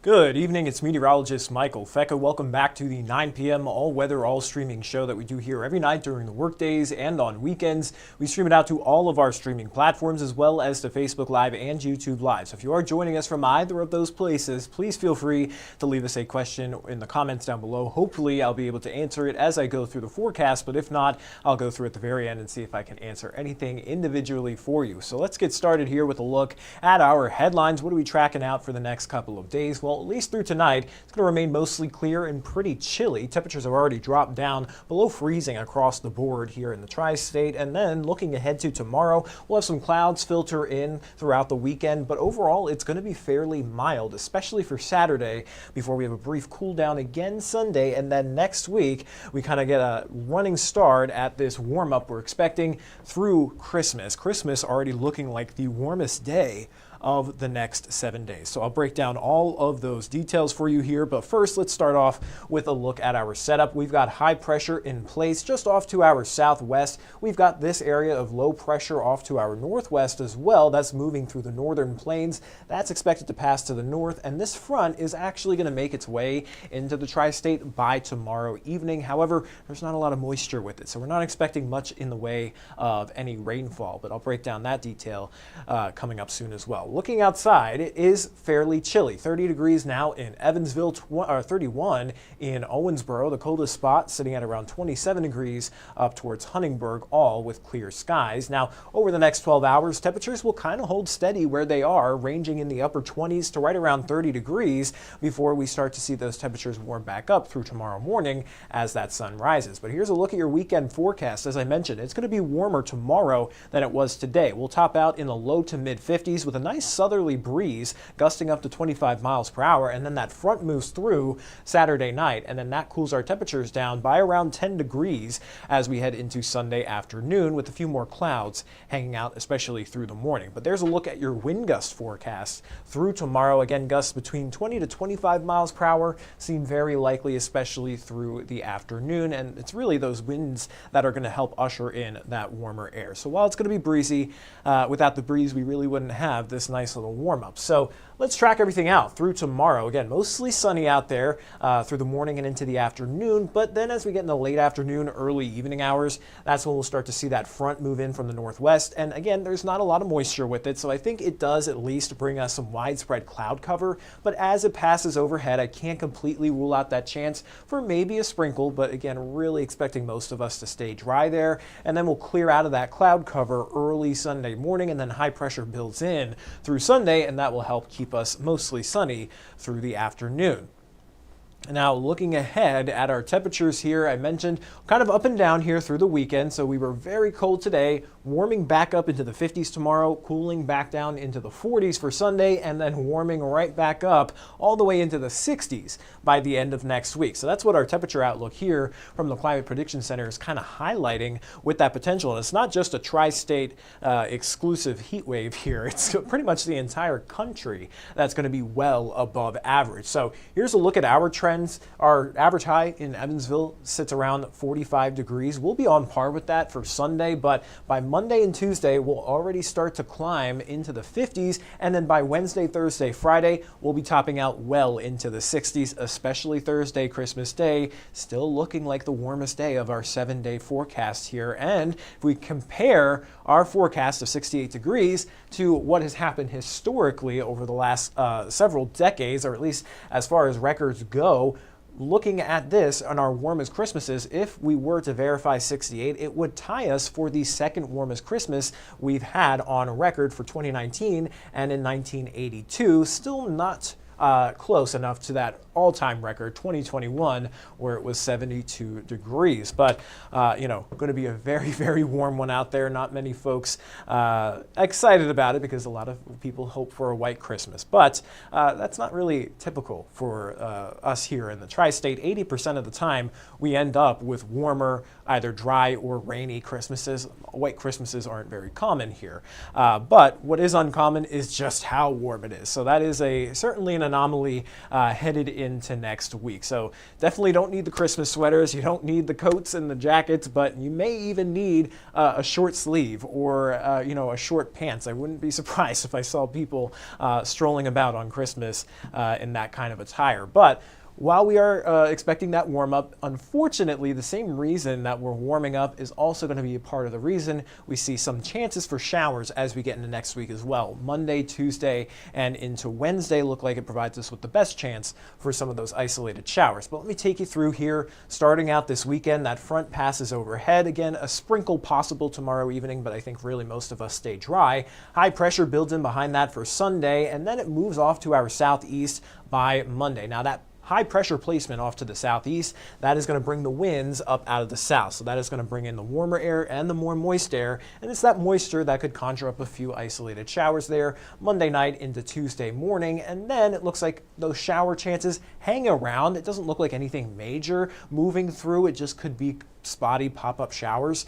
Good evening, it's meteorologist Michael Fecka. Welcome back to the 9 p.m. all-weather, all-streaming show that we do here every night during the workdays and on weekends. We stream it out to all of our streaming platforms as well as to Facebook Live and YouTube Live. So if you are joining us from either of those places, please feel free to leave us a question in the comments down below. Hopefully I'll be able to answer it as I go through the forecast, but if not, I'll go through at the very end and see if I can answer anything individually for you. So let's get started here with a look at our headlines. What are we tracking out for the next couple of days? Well, at least through tonight, it's going to remain mostly clear and pretty chilly. Temperatures have already dropped down below freezing across the board here in the tri-state. And then looking ahead to tomorrow, we'll have some clouds filter in throughout the weekend, but overall it's going to be fairly mild, especially for Saturday, before we have a brief cool down again Sunday. And then next week, we kind of get a running start at this warm up we're expecting through Christmas. Christmas already looking like the warmest day of the next 7 days. So I'll break down all of those details for you here, but first let's start off with a look at our setup. We've got high pressure in place just off to our southwest. We've got this area of low pressure off to our northwest as well. That's moving through the northern plains. That's expected to pass to the north, and this front is actually going to make its way into the tri-state by tomorrow evening. However, there's not a lot of moisture with it, so we're not expecting much in the way of any rainfall, but I'll break down that detail coming up soon as well. Looking outside, it is fairly chilly. 30 degrees now in Evansville, 31 in Owensboro, the coldest spot sitting at around 27 degrees up towards Huntingburg, all with clear skies. Now, over the next 12 hours, temperatures will kind of hold steady where they are, ranging in the upper 20s to right around 30 degrees before we start to see those temperatures warm back up through tomorrow morning as that sun rises. But here's a look at your weekend forecast. As I mentioned, it's going to be warmer tomorrow than it was today. We'll top out in the low to mid 50s with a nice southerly breeze gusting up to 25 miles per hour, and then that front moves through Saturday night, and then that cools our temperatures down by around 10 degrees as we head into Sunday afternoon with a few more clouds hanging out, especially through the morning. But there's a look at your wind gust forecast through tomorrow. Again, gusts between 20 to 25 miles per hour seem very likely, especially through the afternoon, and it's really those winds that are going to help usher in that warmer air. So while it's going to be breezy, without the breeze we really wouldn't have this nice little warm up. So let's track everything out through tomorrow. Again, mostly sunny out there through the morning and into the afternoon, but then as we get in the late afternoon, early evening hours, that's when we'll start to see that front move in from the northwest. And again, there's not a lot of moisture with it, so I think it does at least bring us some widespread cloud cover. But as it passes overhead, I can't completely rule out that chance for maybe a sprinkle, but again, really expecting most of us to stay dry there. And then we'll clear out of that cloud cover early Sunday morning, and then high pressure builds in through Sunday, and that will help keep us mostly sunny through the afternoon. Now, looking ahead at our temperatures here, I mentioned kind of up and down here through the weekend. So we were very cold today, warming back up into the 50s tomorrow, cooling back down into the 40s for Sunday, and then warming right back up all the way into the 60s by the end of next week. So that's what our temperature outlook here from the Climate Prediction Center is kind of highlighting with that potential. And it's not just a tri-state exclusive heat wave here. It's pretty much the entire country that's going to be well above average. So here's a look at our trends. Our average high in Evansville sits around 45 degrees. We'll be on par with that for Sunday, but by Monday and Tuesday, we'll already start to climb into the 50s, and then by Wednesday, Thursday, Friday, we'll be topping out well into the 60s, especially Thursday, Christmas Day, still looking like the warmest day of our 7-day forecast here. And if we compare our forecast of 68 degrees to what has happened historically over the last several decades, or at least as far as records go, looking at this on our warmest Christmases, if we were to verify 68, it would tie us for the second warmest Christmas we've had on record for 2019 and in 1982. Still not close enough to that all-time record 2021 where it was 72 degrees, but going to be a very, very warm one out there. Not many folks excited about it because a lot of people hope for a white Christmas, but that's not really typical for us here in the tri-state. 80% of the time we end up with warmer, either dry or rainy Christmases. White Christmases aren't very common here, but what is uncommon is just how warm it is. So that is certainly an anomaly headed into next week. So definitely don't need the Christmas sweaters. You don't need the coats and the jackets, but you may even need a short sleeve or a short pants. I wouldn't be surprised if I saw people strolling about on Christmas in that kind of attire. But while we are expecting that warm up, unfortunately, the same reason that we're warming up is also going to be a part of the reason we see some chances for showers as we get into next week as well. Monday, Tuesday, and into Wednesday look like it provides us with the best chance for some of those isolated showers. But let me take you through here. Starting out this weekend, that front passes overhead. Again, a sprinkle possible tomorrow evening, but I think really most of us stay dry. High pressure builds in behind that for Sunday, and then it moves off to our southeast by Monday. Now that high pressure placement off to the southeast, that is going to bring the winds up out of the south. So that is going to bring in the warmer air and the more moist air. And it's that moisture that could conjure up a few isolated showers there Monday night into Tuesday morning. And then it looks like those shower chances hang around. It doesn't look like anything major moving through. It just could be spotty pop-up showers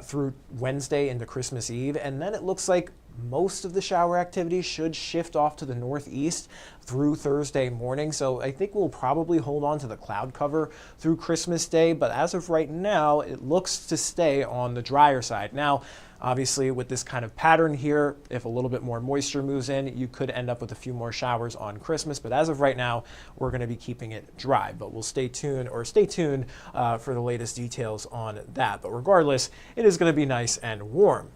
through Wednesday into Christmas Eve. And then it looks like most of the shower activity should shift off to the northeast through Thursday morning. So I think we'll probably hold on to the cloud cover through Christmas Day. But as of right now, it looks to stay on the drier side. Now, obviously, with this kind of pattern here, if a little bit more moisture moves in, you could end up with a few more showers on Christmas. But as of right now, we're going to be keeping it dry. But we'll stay tuned for the latest details on that. But regardless, it is going to be nice and warm.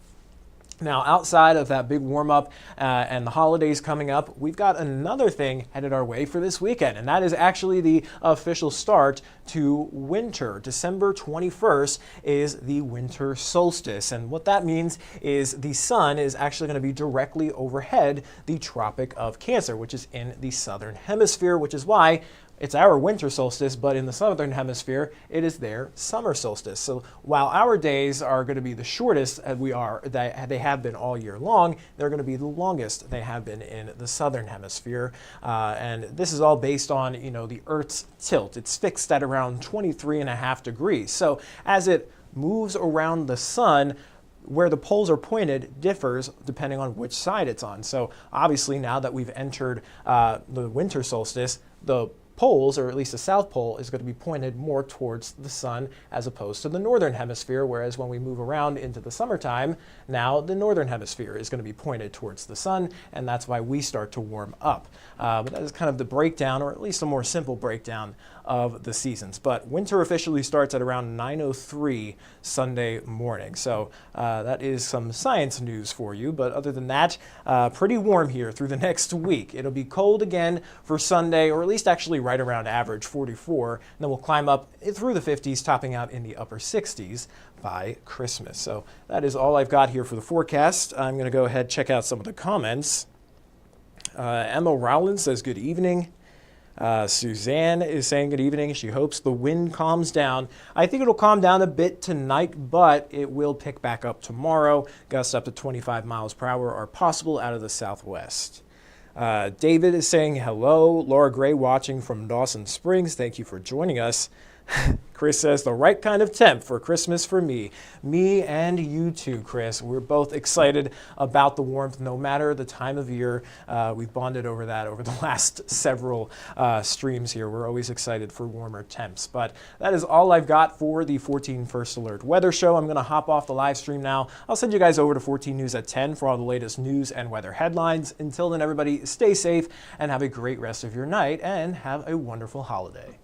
Now, outside of that big warm-up and the holidays coming up, we've got another thing headed our way for this weekend, and that is actually the official start to winter. December 21st is the winter solstice, and what that means is the sun is actually going to be directly overhead the Tropic of Cancer, which is in the southern hemisphere, which is why it's our winter solstice, but in the southern hemisphere, it is their summer solstice. So while our days are going to be the shortest they have been all year long, they're going to be the longest they have been in the southern hemisphere. And this is all based on, the Earth's tilt. It's fixed at around 23.5 degrees. So as it moves around the sun, where the poles are pointed differs depending on which side it's on. So obviously now that we've entered the winter solstice, the poles, or at least the South Pole, is going to be pointed more towards the sun as opposed to the northern hemisphere, whereas when we move around into the summertime, now the northern hemisphere is going to be pointed towards the sun, and that's why we start to warm up. But that is kind of the breakdown, or at least a more simple breakdown of the seasons. But winter officially starts at around 9:03 Sunday morning. So that is some science news for you. But other than that, pretty warm here through the next week. It'll be cold again for Sunday, or at least actually right around average, 44. And then we'll climb up through the 50s, topping out in the upper 60s by Christmas. So that is all I've got here for the forecast. I'm going to go ahead and check out some of the comments. Emma Rowland says, good evening. Suzanne is saying good evening. She hopes the wind calms down. I think it'll calm down a bit tonight, but it will pick back up tomorrow. Gusts up to 25 miles per hour are possible out of the southwest. David is saying hello. Laura Gray watching from Dawson Springs. Thank you for joining us. Chris says, the right kind of temp for Christmas for me. Me and you too, Chris. We're both excited about the warmth, no matter the time of year. We've bonded over that over the last several streams here. We're always excited for warmer temps. But that is all I've got for the 14 First Alert Weather Show. I'm going to hop off the live stream now. I'll send you guys over to 14 News at 10 for all the latest news and weather headlines. Until then, everybody, stay safe and have a great rest of your night, and have a wonderful holiday.